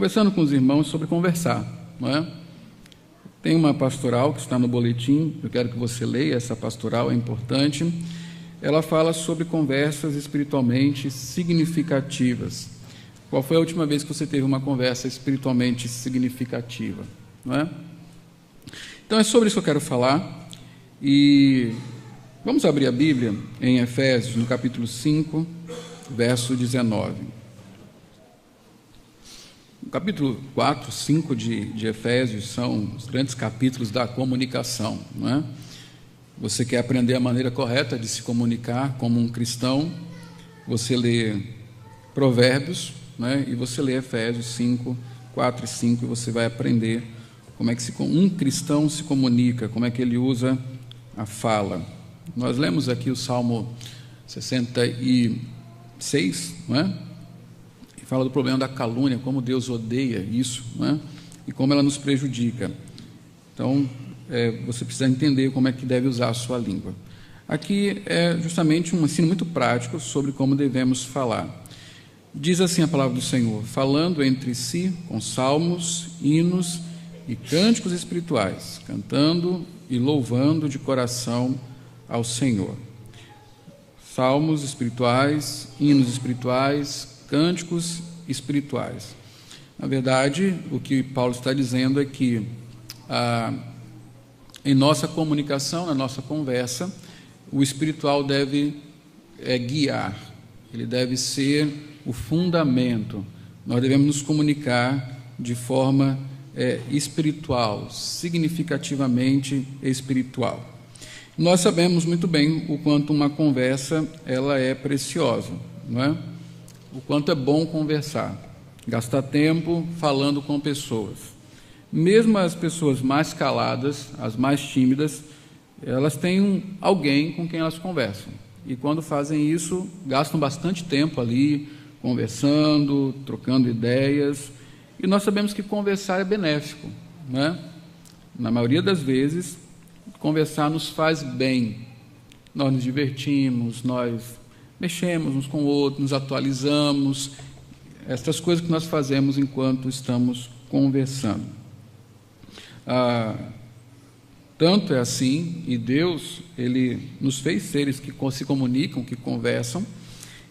conversando com os irmãos sobre conversar, não é? Tem uma pastoral que está no boletim, eu quero que você leia essa pastoral, é importante. Ela fala sobre conversas espiritualmente significativas. Qual foi a última vez que você teve uma conversa espiritualmente significativa, não é? Então é sobre isso que eu quero falar, e vamos abrir a Bíblia em Efésios, no capítulo 5, verso 19. O capítulo 4, 5 de Efésios são os grandes capítulos da comunicação, não é? Você quer aprender a maneira correta de se comunicar como um cristão, você lê Provérbios, né? E você lê Efésios 5, 4 e 5, e você vai aprender como é que um cristão se comunica, como é que ele usa a fala. Nós lemos aqui o Salmo 66, não é? Fala do problema da calúnia, como Deus odeia isso, né? E como ela nos prejudica. Então, você precisa entender como é que deve usar a sua língua. Aqui é justamente um ensino muito prático sobre como devemos falar. Diz assim a palavra do Senhor: falando entre si com salmos, hinos e cânticos espirituais, cantando e louvando de coração ao Senhor. Salmos espirituais, hinos espirituais, cânticos espirituais. Na verdade, o que Paulo está dizendo é que em nossa comunicação, na nossa conversa, o espiritual deve guiar, ele deve ser o fundamento. Nós devemos nos comunicar de forma espiritual, significativamente espiritual. Nós sabemos muito bem o quanto uma conversa ela é preciosa, não é? O quanto é bom conversar, gastar tempo falando com pessoas. Mesmo as pessoas mais caladas, as mais tímidas, elas têm alguém com quem elas conversam. E quando fazem isso, gastam bastante tempo ali, conversando, trocando ideias. E nós sabemos que conversar é benéfico, né? Na maioria das vezes, conversar nos faz bem. Nós nos divertimos, nós mexemos uns com o outro, nos atualizamos, essas coisas que nós fazemos enquanto estamos conversando. Tanto é assim, e Deus, Ele nos fez seres que se comunicam, que conversam,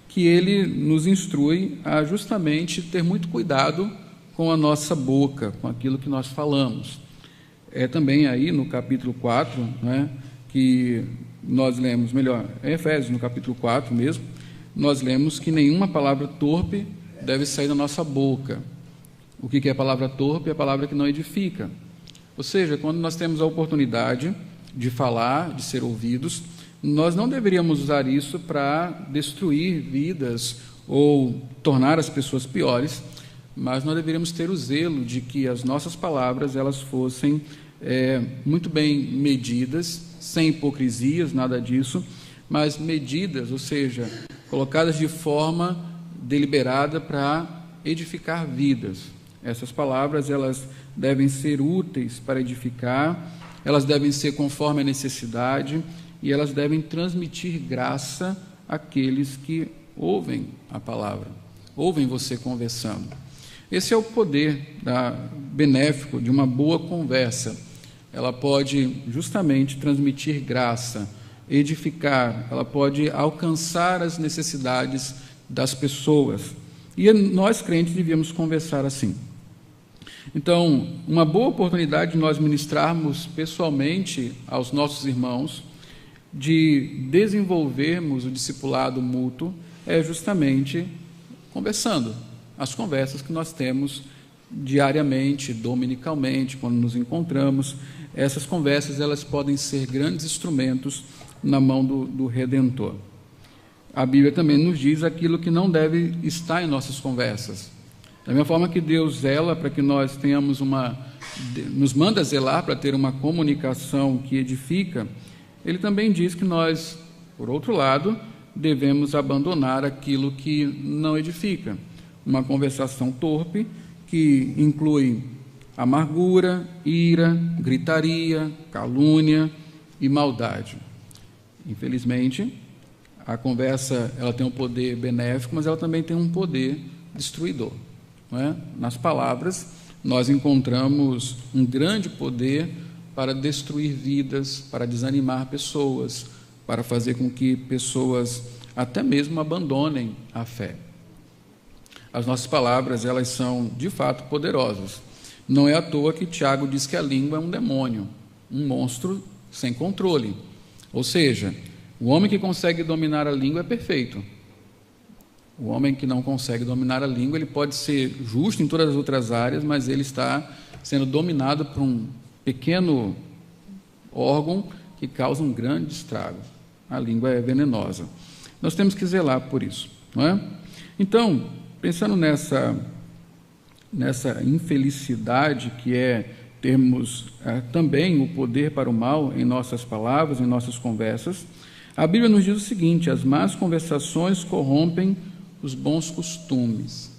que Ele nos instrui a justamente ter muito cuidado com a nossa boca, com aquilo que nós falamos. É também aí no capítulo 4, né, que nós lemos, melhor, é Efésios, no capítulo 4 mesmo, nós lemos que nenhuma palavra torpe deve sair da nossa boca. O que é a palavra torpe? É a palavra que não edifica. Ou seja, quando nós temos a oportunidade de falar, de ser ouvidos, nós não deveríamos usar isso para destruir vidas ou tornar as pessoas piores, mas nós deveríamos ter o zelo de que as nossas palavras elas fossem muito bem medidas, sem hipocrisias, nada disso, mas medidas, ou seja, colocadas de forma deliberada para edificar vidas. Essas palavras elas devem ser úteis para edificar, elas devem ser conforme a necessidade e elas devem transmitir graça àqueles que ouvem a palavra, ouvem você conversando. Esse é o poder benéfico de uma boa conversa. Ela pode justamente transmitir graça, edificar, ela pode alcançar as necessidades das pessoas. E nós, crentes, devíamos conversar assim. Então, uma boa oportunidade de nós ministrarmos pessoalmente aos nossos irmãos, de desenvolvermos o discipulado mútuo, é justamente conversando. As conversas que nós temos diariamente, dominicalmente, quando nos encontramos, essas conversas elas podem ser grandes instrumentos na mão do Redentor. A Bíblia também nos diz aquilo que não deve estar em nossas conversas. Da mesma forma que Deus zela para que nós tenhamos nos manda zelar para ter uma comunicação que edifica, Ele também diz que nós, por outro lado, devemos abandonar aquilo que não edifica. Uma conversação torpe que inclui amargura, ira, gritaria, calúnia e maldade. Infelizmente, a conversa ela tem um poder benéfico, mas ela também tem um poder destruidor. não é? Nas palavras, nós encontramos um grande poder para destruir vidas, para desanimar pessoas, para fazer com que pessoas até mesmo abandonem a fé. As nossas palavras, elas são de fato poderosas. Não é à toa que Tiago diz que a língua é um demônio, um monstro sem controle. Ou seja, o homem que consegue dominar a língua é perfeito. O homem que não consegue dominar a língua, ele pode ser justo em todas as outras áreas, mas ele está sendo dominado por um pequeno órgão que causa um grande estrago. A língua é venenosa. Nós temos que zelar por isso, não é? Então, pensando nessa infelicidade que é termos também o poder para o mal em nossas palavras, em nossas conversas, a Bíblia nos diz o seguinte: as más conversações corrompem os bons costumes.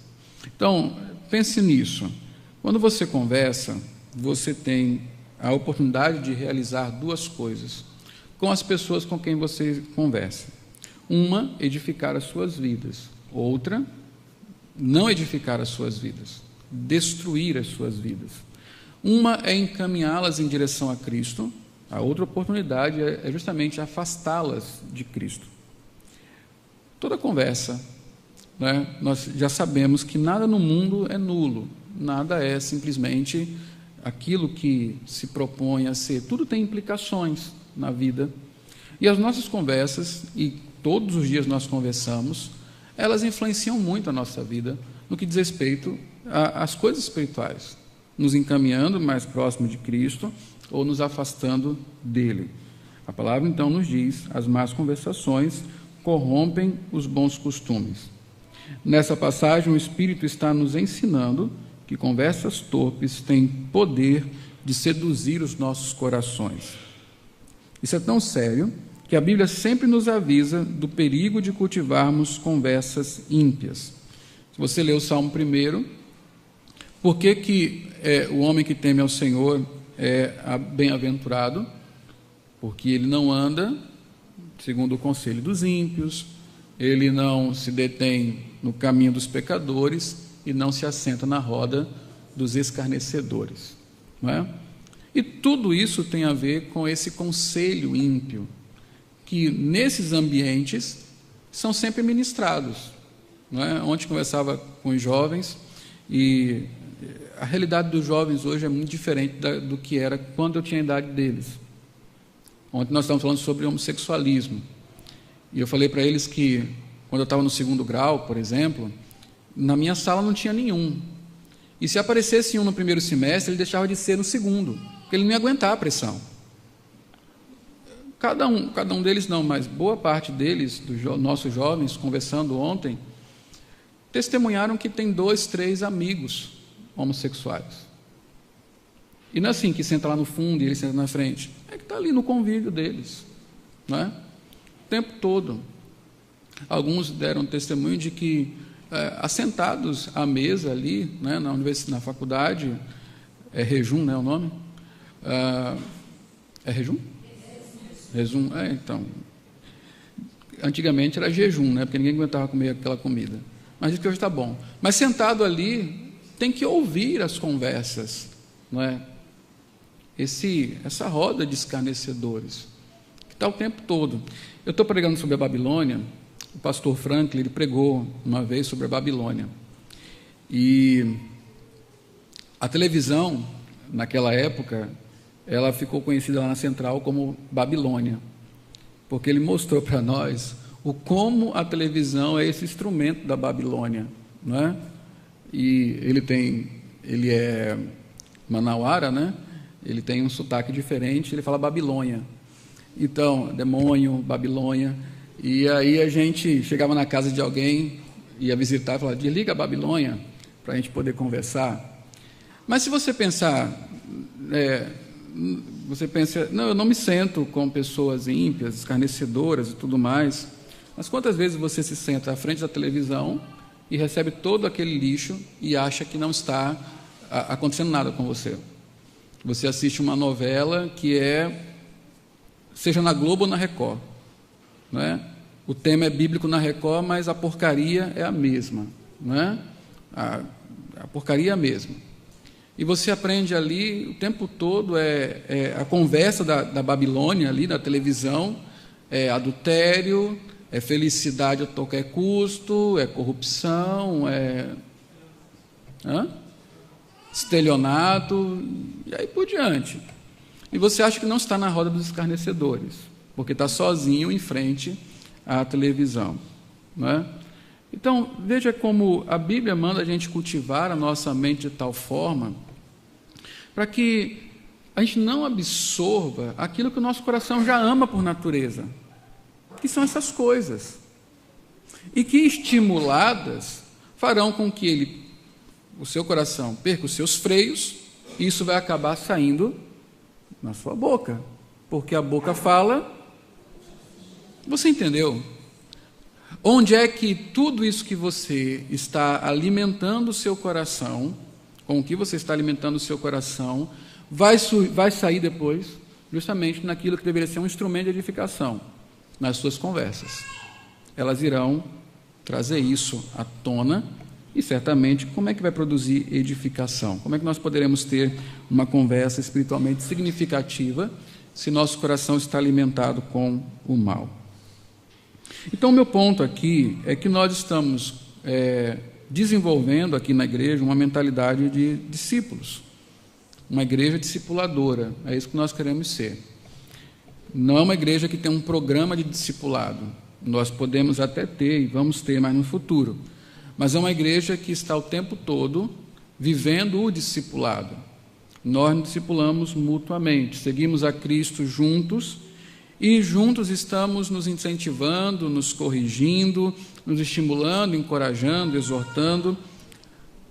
Então, pense nisso. Quando você conversa, você tem a oportunidade de realizar duas coisas com as pessoas com quem você conversa. Uma, edificar as suas vidas. Outra, não edificar as suas vidas, destruir as suas vidas. Uma é encaminhá-las em direção a Cristo, a outra oportunidade é justamente afastá-las de Cristo. Toda conversa, né, nós já sabemos que nada no mundo é nulo, nada é simplesmente aquilo que se propõe a ser, tudo tem implicações na vida. E as nossas conversas, e todos os dias nós conversamos, elas influenciam muito a nossa vida no que diz respeito às coisas espirituais, nos encaminhando mais próximo de Cristo ou nos afastando dele. A palavra então nos diz: as más conversações corrompem os bons costumes. Nessa passagem, o Espírito está nos ensinando que conversas torpes têm poder de seduzir os nossos corações. Isso é tão sério que a Bíblia sempre nos avisa do perigo de cultivarmos conversas ímpias. Se você ler o Salmo 1, por que o homem que teme ao Senhor é bem-aventurado? Porque ele não anda segundo o conselho dos ímpios, ele não se detém no caminho dos pecadores e não se assenta na roda dos escarnecedores, não é? E tudo isso tem a ver com esse conselho ímpio, que nesses ambientes são sempre ministrados, não é? Ontem conversava com os jovens e a realidade dos jovens hoje é muito diferente do que era quando eu tinha a idade deles. Ontem nós estávamos falando sobre homossexualismo e eu falei para eles que quando eu estava no 2º grau, por exemplo, na minha sala não tinha nenhum. E se aparecesse um no 1º semestre, ele deixava de ser no 2º, porque ele não ia aguentar a pressão. Cada um deles não, mas boa parte deles, dos nossos jovens, conversando ontem, testemunharam que tem 2, 3 amigos homossexuais. E não é assim que senta lá no fundo e ele senta na frente. É que está ali no convívio deles, não é? O tempo todo. Alguns deram testemunho de que, assentados à mesa ali, né, na universidade, na faculdade, é Rejum, né, o nome? É Rejum? Rejum, então. Antigamente era jejum, né, porque ninguém aguentava comer aquela comida. Mas diz que hoje está bom. Mas sentado ali, tem que ouvir as conversas, não é? Essa roda de escarnecedores, que está o tempo todo. Eu estou pregando sobre a Babilônia. O pastor Franklin, ele pregou uma vez sobre a Babilônia. E a televisão, naquela época, ela ficou conhecida lá na Central como Babilônia, porque ele mostrou para nós como a televisão é esse instrumento da Babilônia, não é? E ele é manauara, né? Ele tem um sotaque diferente, ele fala Babilônia. Então, demônio, Babilônia. E aí a gente chegava na casa de alguém, ia visitar e falava: desliga a Babilônia, para a gente poder conversar. Mas se você pensar, você pensa, não, eu não me sento com pessoas ímpias, escarnecedoras e tudo mais. Mas quantas vezes você se senta à frente da televisão e recebe todo aquele lixo e acha que não está acontecendo nada com você? Você assiste uma novela que seja na Globo ou na Record, não é? O tema é bíblico na Record, mas a porcaria é a mesma, não é? a porcaria mesmo. E você aprende ali o tempo todo, a conversa da Babilônia ali na televisão, é adultério, é felicidade a qualquer custo, é corrupção, estelionato, e aí por diante. E você acha que não está na roda dos escarnecedores, porque está sozinho em frente à televisão, não é? Então, veja como a Bíblia manda a gente cultivar a nossa mente de tal forma para que a gente não absorva aquilo que o nosso coração já ama por natureza, que são essas coisas, e que, estimuladas, farão com que o seu coração perca os seus freios, e isso vai acabar saindo na sua boca, porque a boca fala. Você entendeu? Onde é que tudo isso que você está alimentando o seu coração, com o que você está alimentando o seu coração, vai sair depois, justamente naquilo que deveria ser um instrumento de edificação, nas suas conversas. Elas irão trazer isso à tona, e certamente, como é que vai produzir edificação? Como é que nós poderemos ter uma conversa espiritualmente significativa se nosso coração está alimentado com o mal? Então, o meu ponto aqui é que nós estamos desenvolvendo aqui na igreja uma mentalidade de discípulos, uma igreja discipuladora, é isso que nós queremos ser. Não é uma igreja que tem um programa de discipulado, nós podemos até ter e vamos ter mais no futuro, mas é uma igreja que está o tempo todo vivendo o discipulado. Nós nos discipulamos mutuamente, seguimos a Cristo juntos, e juntos estamos nos incentivando, nos corrigindo, nos estimulando, encorajando, exortando,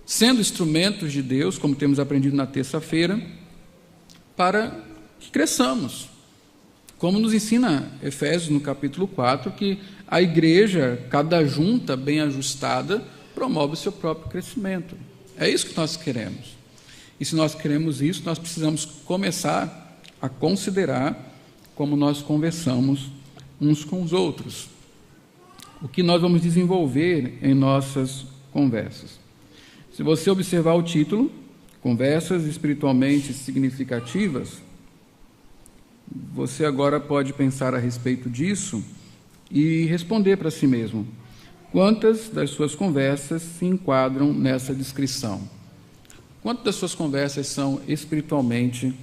sendo instrumentos de Deus, como temos aprendido na terça-feira, para que cresçamos. Como nos ensina Efésios no capítulo 4, que a igreja, cada junta bem ajustada, promove o seu próprio crescimento. É isso que nós queremos. E se nós queremos isso, nós precisamos começar a considerar como nós conversamos uns com os outros, o que nós vamos desenvolver em nossas conversas. Se você observar o título, Conversas Espiritualmente Significativas, você agora pode pensar a respeito disso e responder para si mesmo: quantas das suas conversas se enquadram nessa descrição? Quantas das suas conversas são espiritualmente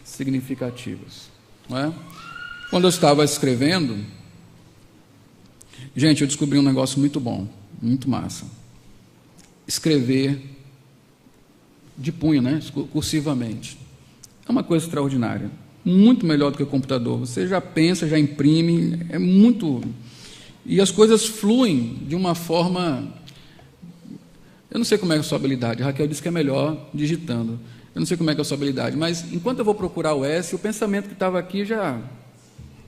significativas? Não é? Quando eu estava escrevendo, gente, eu descobri um negócio muito bom, muito massa. Escrever de punho, né? Cursivamente. É uma coisa extraordinária. Muito melhor do que o computador. Você já pensa, já imprime, é muito... E as coisas fluem de uma forma... Eu não sei como é a sua habilidade. A Raquel disse que é melhor digitando. Eu não sei como é a sua habilidade, mas enquanto eu vou procurar o S, o pensamento que estava aqui já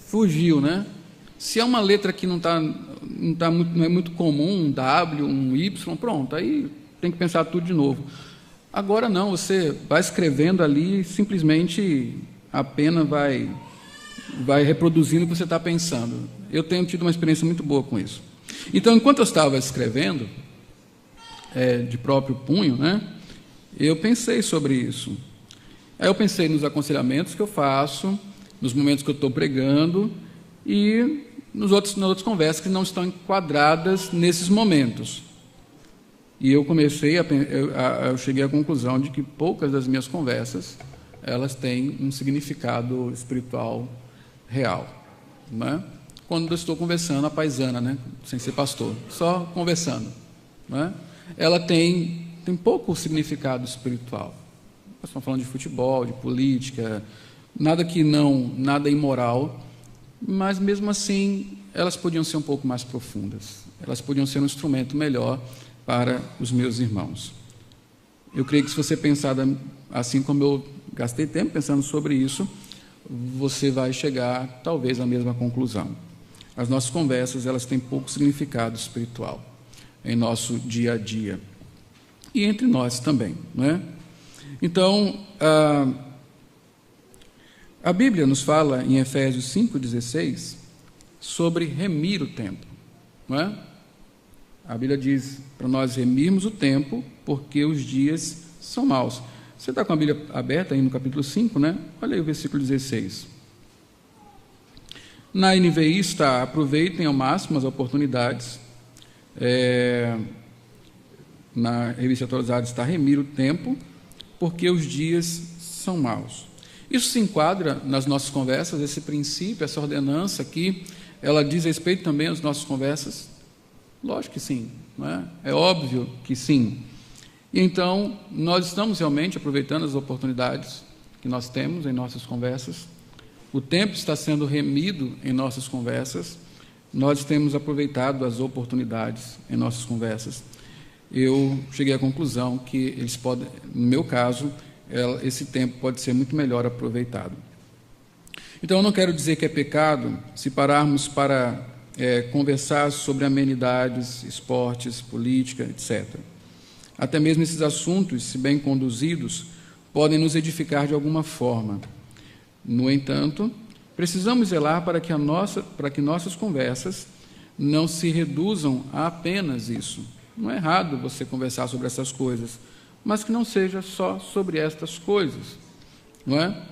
fugiu, né? Se é uma letra que não é muito comum, um W, um Y, pronto, aí tem que pensar tudo de novo. Agora não, você vai escrevendo ali, simplesmente a pena vai reproduzindo o que você está pensando. Eu tenho tido uma experiência muito boa com isso. Então, enquanto eu estava escrevendo, de próprio punho, né, eu pensei sobre isso. Aí eu pensei nos aconselhamentos que eu faço, nos momentos que eu estou pregando e nas outras conversas que não estão enquadradas nesses momentos. E eu eu cheguei à conclusão de que poucas das minhas conversas, elas têm um significado espiritual real, né? Quando eu estou conversando, a paisana, né? Sem ser pastor, só conversando, né? Ela tem pouco significado espiritual. Nós estamos falando de futebol, de política, nada imoral, mas mesmo assim elas podiam ser um pouco mais profundas, elas podiam ser um instrumento melhor para os meus irmãos. Eu creio que se você pensar assim como eu gastei tempo pensando sobre isso, você vai chegar talvez à mesma conclusão. As nossas conversas, elas têm pouco significado espiritual em nosso dia a dia e entre nós também, não é? Então, a Bíblia nos fala em Efésios 5,16 sobre remir o tempo, não é? A Bíblia diz para nós remirmos o tempo, porque os dias são maus. Você está com a Bíblia aberta aí no capítulo 5, né? Olha aí o versículo 16. Na NVI está: aproveitem ao máximo as oportunidades. Na Revista Atualizada está: remir o tempo, porque os dias são maus. Isso se enquadra nas nossas conversas, esse princípio, essa ordenança aqui, ela diz respeito também às nossas conversas? Lógico que sim, não é? É óbvio que sim. E então, nós estamos realmente aproveitando as oportunidades que nós temos em nossas conversas. O tempo está sendo remido em nossas conversas. Nós temos aproveitado as oportunidades em nossas conversas. Eu cheguei à conclusão que eles podem, no meu caso, esse tempo pode ser muito melhor aproveitado. Então, eu não quero dizer que é pecado se pararmos para conversar sobre amenidades, esportes, política, etc. Até mesmo esses assuntos, se bem conduzidos, podem nos edificar de alguma forma. No entanto, precisamos zelar para que nossas conversas não se reduzam a apenas isso. Não é errado você conversar sobre essas coisas, mas que não seja só sobre estas coisas, não é?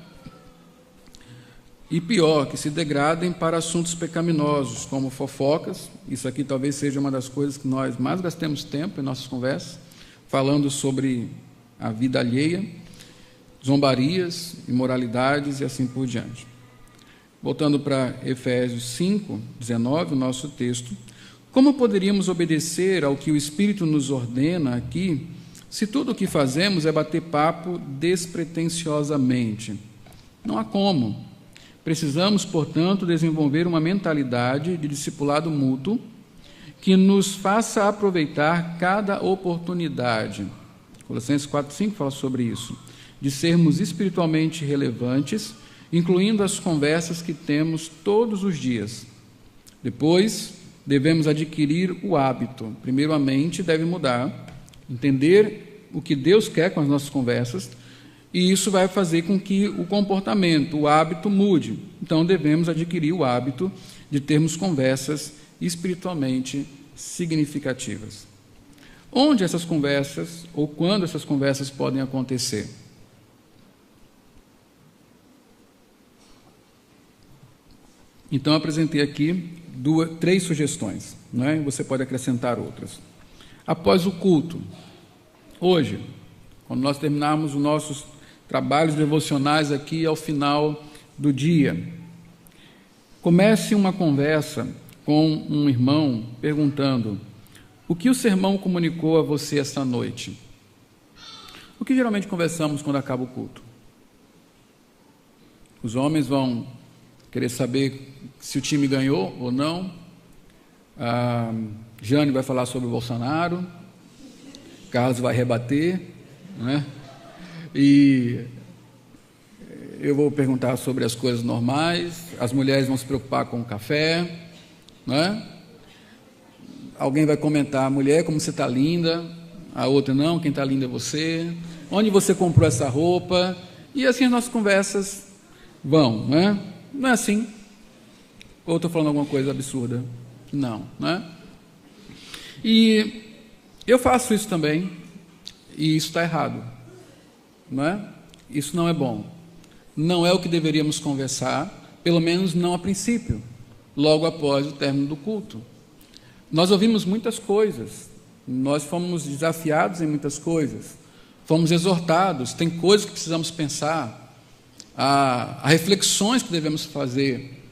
E pior, que se degradem para assuntos pecaminosos, como fofocas. Isso aqui talvez seja uma das coisas que nós mais gastemos tempo em nossas conversas, falando sobre a vida alheia, zombarias, imoralidades e assim por diante. Voltando para Efésios 5, 19, o nosso texto: como poderíamos obedecer ao que o Espírito nos ordena aqui, se tudo o que fazemos é bater papo despretensiosamente? Não há como. Precisamos, portanto, desenvolver uma mentalidade de discipulado mútuo que nos faça aproveitar cada oportunidade. Colossenses 4:5 fala sobre isso, de sermos espiritualmente relevantes, incluindo as conversas que temos todos os dias. Depois, devemos adquirir o hábito. Primeiramente, deve mudar, entender o que Deus quer com as nossas conversas, e isso vai fazer com que o comportamento, o hábito mude. Então, devemos adquirir o hábito de termos conversas espiritualmente significativas. Onde essas conversas, ou quando essas conversas podem acontecer? Então, apresentei aqui 3 sugestões, né? Você pode acrescentar outras. Após o culto, hoje, quando nós terminarmos os nossos trabalhos devocionais aqui ao final do dia, comece uma conversa com um irmão perguntando: o que o sermão comunicou a você esta noite? O que geralmente conversamos quando acaba o culto? Os homens vão querer saber se o time ganhou ou não. A Jane vai falar sobre o Bolsonaro, Carlos vai rebater, né? E eu vou perguntar sobre as coisas normais, as mulheres vão se preocupar com o café, né? Alguém vai comentar: mulher, como você está linda. A outra: não, quem está linda é você. Onde você comprou essa roupa? E assim as nossas conversas vão, né? Não é assim? Ou estou falando alguma coisa absurda? Não, né? E eu faço isso também, e isso está errado, não é? Isso não é bom. Não é o que deveríamos conversar, pelo menos não a princípio, logo após o término do culto. Nós ouvimos muitas coisas, nós fomos desafiados em muitas coisas, fomos exortados, tem coisas que precisamos pensar, há reflexões que devemos fazer.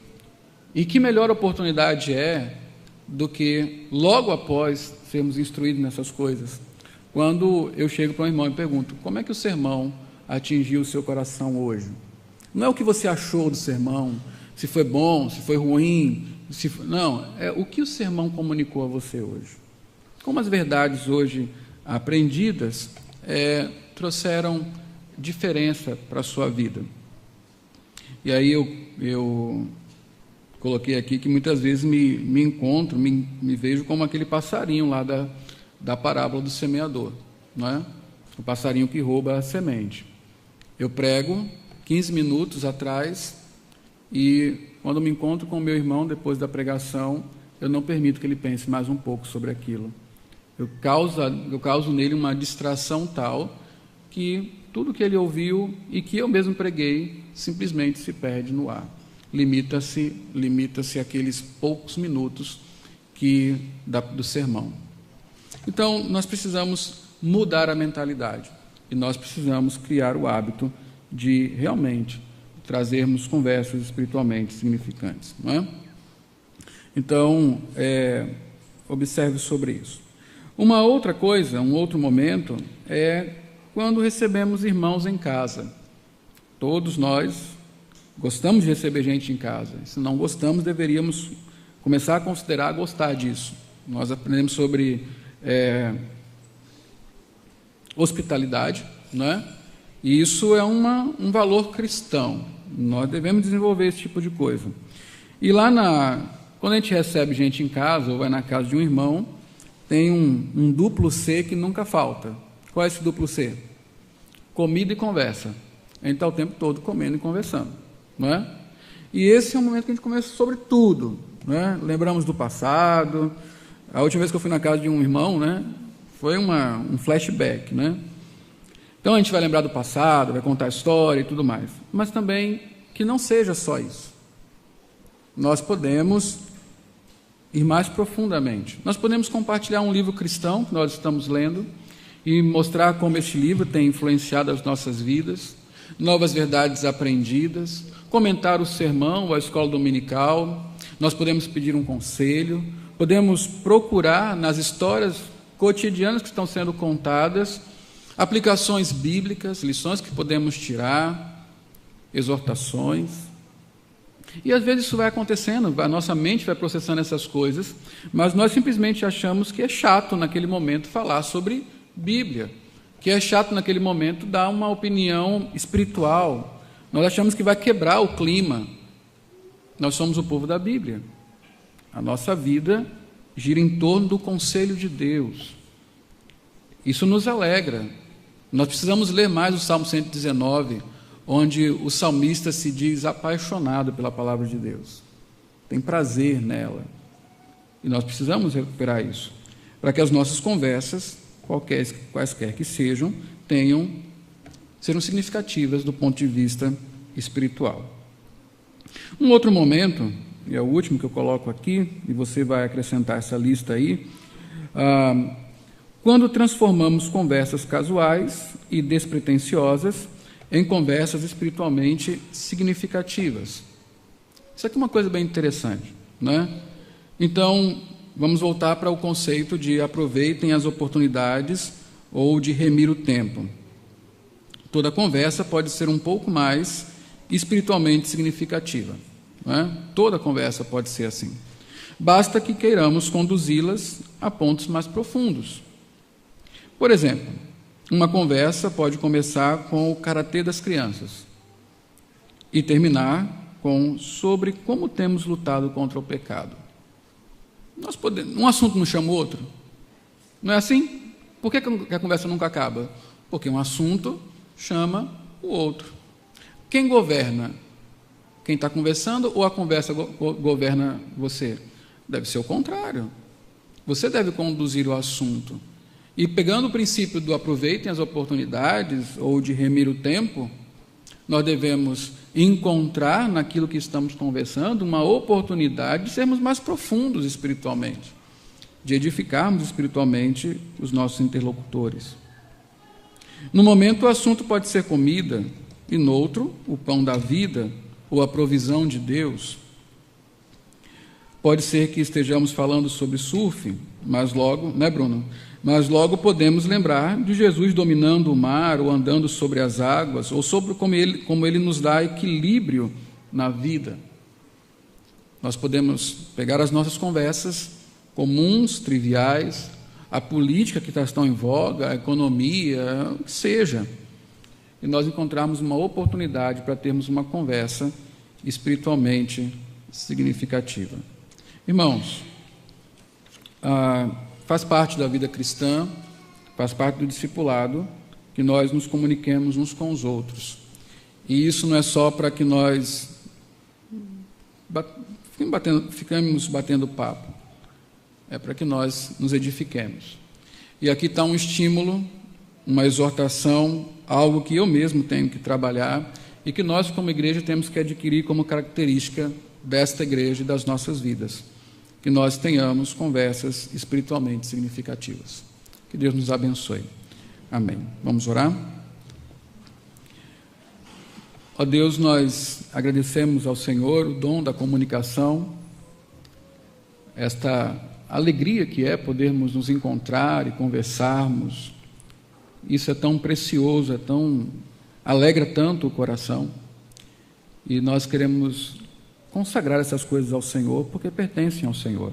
E que melhor oportunidade é do que logo após sermos instruídos nessas coisas, quando eu chego para um irmão e pergunto: como é que o sermão atingiu o seu coração hoje? Não é o que você achou do sermão, se foi bom, se foi ruim, não, é o que o sermão comunicou a você hoje. Como as verdades hoje aprendidas trouxeram diferença para a sua vida. E aí eu coloquei aqui que muitas vezes me encontro, me vejo como aquele passarinho lá da parábola do semeador, não é? O passarinho que rouba a semente. Eu prego 15 minutos atrás e quando me encontro com o meu irmão depois da pregação, eu não permito que ele pense mais um pouco sobre aquilo. eu causo nele uma distração tal que tudo que ele ouviu e que eu mesmo preguei simplesmente se perde no ar. Limita-se àqueles poucos minutos do sermão. Então, nós precisamos mudar a mentalidade e nós precisamos criar o hábito de realmente trazermos conversas espiritualmente significantes, não é? Então, observe sobre isso. Uma outra coisa, um outro momento, é quando recebemos irmãos em casa. Todos nós gostamos de receber gente em casa. Se não gostamos, deveríamos começar a considerar gostar disso. Nós aprendemos sobre hospitalidade, né? E isso é um valor cristão. Nós devemos desenvolver esse tipo de coisa. E quando a gente recebe gente em casa, ou vai na casa de um irmão, tem um duplo C que nunca falta. Qual é esse duplo C? Comida e conversa. A gente está o tempo todo comendo e conversando, não é? E esse é o momento que a gente conversa sobre tudo, né? Lembramos do passado. A última vez que eu fui na casa de um irmão, né, foi um flashback, né? Então a gente vai lembrar do passado, vai contar a história e tudo mais. Mas também que não seja só isso. Nós podemos ir mais profundamente. Nós podemos compartilhar um livro cristão que nós estamos lendo e mostrar como este livro tem influenciado as nossas vidas, novas verdades aprendidas, comentar o sermão ou a escola dominical. Nós podemos pedir um conselho, podemos procurar nas histórias cotidianas que estão sendo contadas aplicações bíblicas, lições que podemos tirar, exortações. E às vezes isso vai acontecendo, a nossa mente vai processando essas coisas, mas nós simplesmente achamos que é chato naquele momento falar sobre Bíblia, que é chato naquele momento dar uma opinião espiritual. Nós achamos que vai quebrar o clima. Nós somos o povo da Bíblia. A nossa vida gira em torno do conselho de Deus. Isso nos alegra. Nós precisamos ler mais o Salmo 119, onde o salmista se diz apaixonado pela palavra de Deus. Tem prazer nela. E nós precisamos recuperar isso, para que as nossas conversas, quaisquer que sejam significativas do ponto de vista espiritual. Um outro momento, e é o último que eu coloco aqui, e você vai acrescentar essa lista aí, quando transformamos conversas casuais e despretensiosas em conversas espiritualmente significativas. Isso aqui é uma coisa bem interessante, né? Então, vamos voltar para o conceito de aproveitem as oportunidades ou de remir o tempo. Toda conversa pode ser um pouco mais espiritualmente significativa, né? Toda conversa pode ser assim. Basta que queiramos conduzi-las a pontos mais profundos. Por exemplo, uma conversa pode começar com o karatê das crianças e terminar sobre como temos lutado contra o pecado. Um assunto não chama o outro? Não é assim? Por que a conversa nunca acaba? Porque um assunto chama o outro. Quem governa? Quem está conversando ou a conversa governa você? Deve ser o contrário. Você deve conduzir o assunto. E pegando o princípio do aproveitem as oportunidades ou de remir o tempo, nós devemos encontrar naquilo que estamos conversando uma oportunidade de sermos mais profundos espiritualmente, de edificarmos espiritualmente os nossos interlocutores. No momento o assunto pode ser comida e no outro o pão da vida ou a provisão de Deus. Pode ser que estejamos falando sobre surf, mas logo, né, Bruno? Mas logo podemos lembrar de Jesus dominando o mar, ou andando sobre as águas, ou sobre como ele nos dá equilíbrio na vida. Nós podemos pegar as nossas conversas comuns, triviais, a política que está em voga, a economia, o que seja, e nós encontrarmos uma oportunidade para termos uma conversa espiritualmente significativa. Irmãos, faz parte da vida cristã, faz parte do discipulado, que nós nos comuniquemos uns com os outros. E isso não é só para que nós ficamos batendo papo, é para que nós nos edifiquemos. E aqui está um estímulo, uma exortação, algo que eu mesmo tenho que trabalhar e que nós, como igreja, temos que adquirir como característica desta igreja e das nossas vidas. Que nós tenhamos conversas espiritualmente significativas. Que Deus nos abençoe. Amém. Vamos orar? Ó Deus, nós agradecemos ao Senhor o dom da comunicação, esta alegria que é podermos nos encontrar e conversarmos. Isso é tão precioso, alegra tanto o coração. E nós queremos consagrar essas coisas ao Senhor, porque pertencem ao Senhor.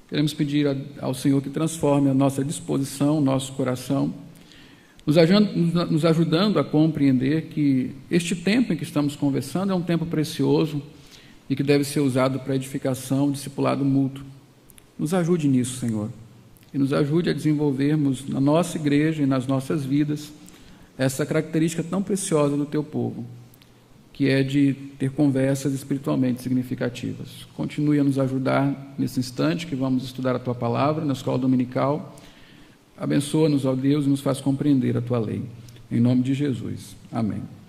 Queremos pedir ao Senhor que transforme a nossa disposição, o nosso coração, nos ajudando a compreender que este tempo em que estamos conversando é um tempo precioso e que deve ser usado para edificação, discipulado mútuo. Nos ajude nisso, Senhor, e nos ajude a desenvolvermos na nossa igreja e nas nossas vidas essa característica tão preciosa do Teu povo, que é de ter conversas espiritualmente significativas. Continue a nos ajudar nesse instante que vamos estudar a Tua Palavra na escola dominical. Abençoa-nos, ó Deus, e nos faz compreender a Tua lei. Em nome de Jesus. Amém.